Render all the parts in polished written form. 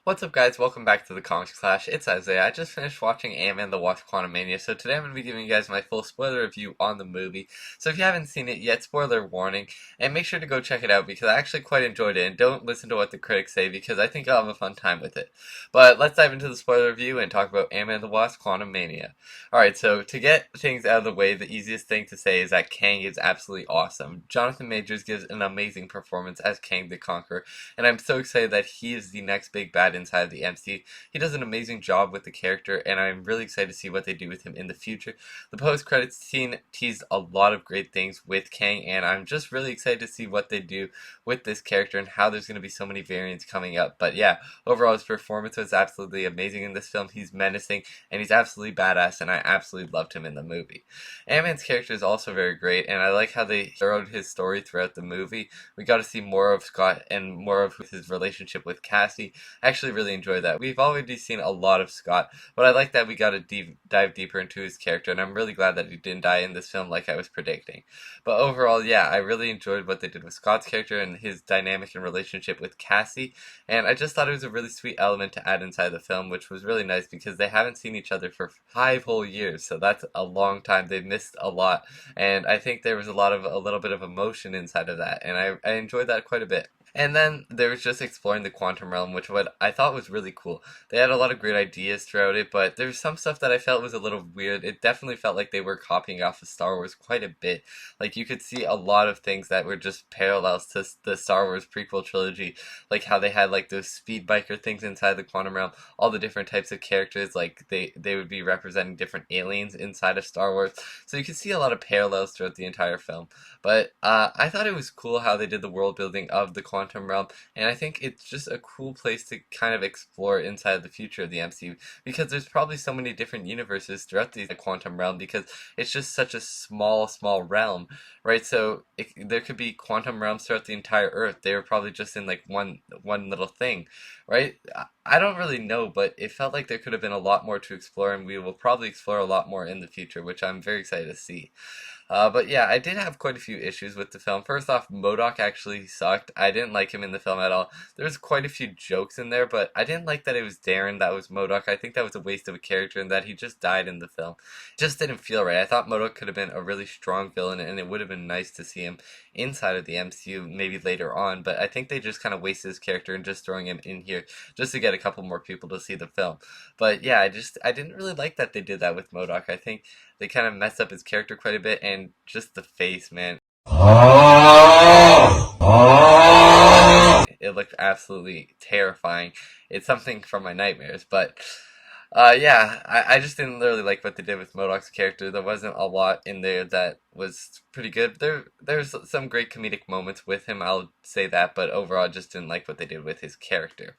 What's up, guys? Welcome back to the Comics Clash. It's Isaiah. I just finished watching Ant-Man the Wasp: Quantumania, so today I'm going to be giving you guys my full spoiler review on the movie. So if you haven't seen it yet, spoiler warning, and make sure to go check it out because I actually quite enjoyed it, and don't listen to what the critics say because I think I'll have a fun time with it. But let's dive into the spoiler review and talk about Ant-Man the Wasp: Quantumania. Alright, so to get things out of the way, the easiest thing to say is that Kang is absolutely awesome. Jonathan Majors gives an amazing performance as Kang the Conqueror, and I'm so excited that he is the next big bad inside the MCU. He does an amazing job with the character, and I'm really excited to see what they do with him in the future. The post-credits scene teased a lot of great things with Kang, and I'm just really excited to see what they do with this character and how there's going to be so many variants coming up. But yeah, overall his performance was absolutely amazing in this film. He's menacing, and he's absolutely badass, and I absolutely loved him in the movie. Ant-Man's character is also very great, and I like how they showed his story throughout the movie. We got to see more of Scott and more of his relationship with Cassie. I actually really enjoyed that. We've already seen a lot of Scott, but I like that we got to dive deeper into his character, and I'm really glad that he didn't die in this film like I was predicting. But overall, yeah, I really enjoyed what they did with Scott's character and his dynamic and relationship with Cassie, and I just thought it was a really sweet element to add inside the film, which was really nice because they haven't seen each other for 5 whole years, so that's a long time. They've missed a lot, and I think there was a little bit of emotion inside of that, and I enjoyed that quite a bit. And then there was just exploring the quantum realm, which what I thought was really cool. They had a lot of great ideas throughout it, but there was some stuff that I felt was a little weird. It definitely felt like they were copying off of Star Wars quite a bit. Like, you could see a lot of things that were just parallels to the Star Wars prequel trilogy, like how they had like those speed biker things inside the quantum realm, all the different types of characters, like they would be representing different aliens inside of Star Wars. So you could see a lot of parallels throughout the entire film. But I thought it was cool how they did the world building of the quantum realm, and I think it's just a cool place to kind of explore inside the future of the MCU because there's probably so many different universes throughout the quantum realm because it's just such a small realm, right? So there could be quantum realms throughout the entire Earth. They were probably just in like one little thing, right? I don't really know, but it felt like there could have been a lot more to explore, and we will probably explore a lot more in the future, which I'm very excited to see. But yeah, I did have quite a few issues with the film. First off, MODOK actually sucked. I didn't like him in the film at all. There was quite a few jokes in there, but I didn't like that it was Darren that was MODOK. I think that was a waste of a character and that he just died in the film. It just didn't feel right. I thought MODOK could have been a really strong villain, and it would have been nice to see him inside of the MCU maybe later on, but I think they just kind of wasted his character and just throwing him in here just to get a couple more people to see the film. But yeah, I didn't really like that they did that with MODOK. I think they kind of messed up his character quite a bit, and just the face, man. It looked absolutely terrifying. It's something from my nightmares, but yeah, I just didn't really like what they did with MODOK's character. There wasn't a lot in there that was pretty good. There's some great comedic moments with him, I'll say that, but overall I just didn't like what they did with his character.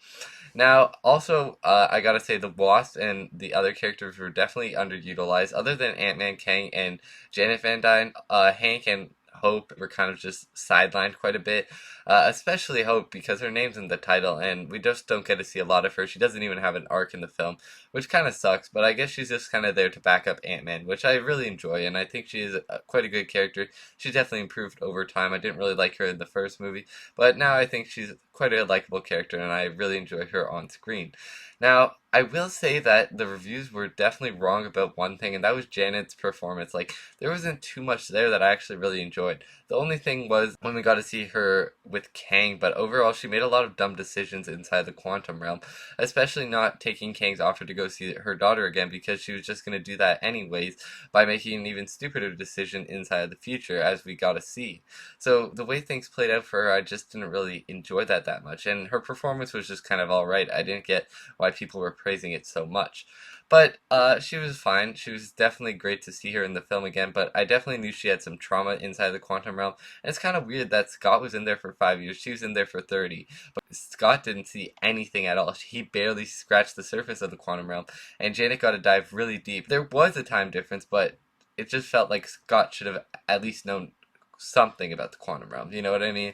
Now, also, I gotta say the Wasp and the other characters were definitely underutilized. Other than Ant-Man, Kang, and Janet Van Dyne, Hank and Hope were kind of just sidelined quite a bit, especially Hope because her name's in the title and we just don't get to see a lot of her. She doesn't even have an arc in the film, which kind of sucks, but I guess she's just kind of there to back up Ant-Man, which I really enjoy, and I think she is quite a good character. She's definitely improved over time. I didn't really like her in the first movie, but now I think she's quite a likable character, and I really enjoy her on screen. Now, I will say that the reviews were definitely wrong about one thing, and that was Janet's performance. Like, there wasn't too much there that I actually really enjoyed. The only thing was when we got to see her with Kang, but overall she made a lot of dumb decisions inside the quantum realm, especially not taking Kang's offer to go see her daughter again because she was just going to do that anyways by making an even stupider decision inside the future, as we got to see. So the way things played out for her, I just didn't really enjoy that much, and her performance was just kind of alright. I didn't get why people were praising it so much. But she was fine. She was definitely great to see her in the film again, but I definitely knew she had some trauma inside the quantum realm. And it's kind of weird that Scott was in there for 5 years. She was in there for 30. But Scott didn't see anything at all. He barely scratched the surface of the quantum realm. And Janet got to dive really deep. There was a time difference, but it just felt like Scott should have at least known something about the quantum realm. You know what I mean?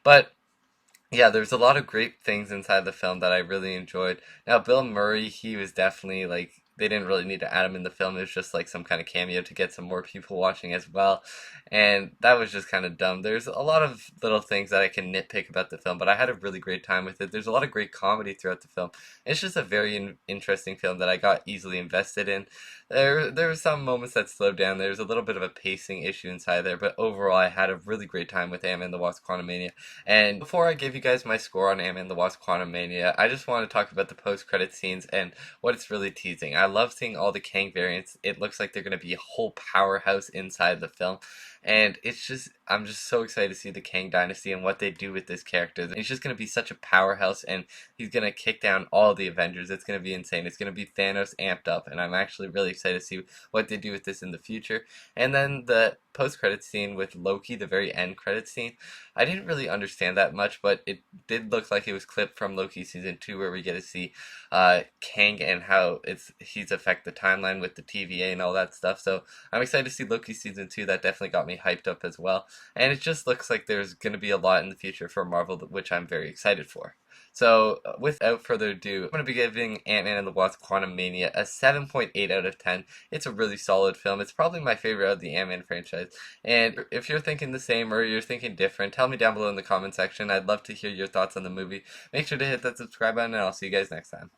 But yeah, there's a lot of great things inside the film that I really enjoyed. Now, Bill Murray, he was definitely like they didn't really need to add him in the film. It was just like some kind of cameo to get some more people watching as well. And that was just kind of dumb. There's a lot of little things that I can nitpick about the film, but I had a really great time with it. There's a lot of great comedy throughout the film. It's just a very interesting film that I got easily invested in. There were some moments that slowed down. There's a little bit of a pacing issue inside there, but overall I had a really great time with Ant-Man and the Wasp: Quantumania. And before I give you guys my score on Ant-Man and the Wasp: Quantumania, I just want to talk about the post-credit scenes and what it's really teasing. I love seeing all the Kang variants. It looks like they're going to be a whole powerhouse inside the film. And I'm just so excited to see the Kang Dynasty and what they do with this character. He's just going to be such a powerhouse, and he's going to kick down all the Avengers. It's going to be insane. It's going to be Thanos amped up, and I'm actually really excited to see what they do with this in the future. And then the post-credit scene with Loki, the very end credit scene, I didn't really understand that much, but it did look like it was clipped from Loki season 2, where we get to see Kang and how he's affect the timeline with the TVA and all that stuff. So I'm excited to see Loki season 2. That definitely got me hyped up as well. And it just looks like there's going to be a lot in the future for Marvel, which I'm very excited for. So, without further ado, I'm going to be giving Ant-Man and the Wasp: Quantumania a 7.8 out of 10. It's a really solid film. It's probably my favorite of the Ant-Man franchise. And if you're thinking the same or you're thinking different, tell me down below in the comment section. I'd love to hear your thoughts on the movie. Make sure to hit that subscribe button, and I'll see you guys next time.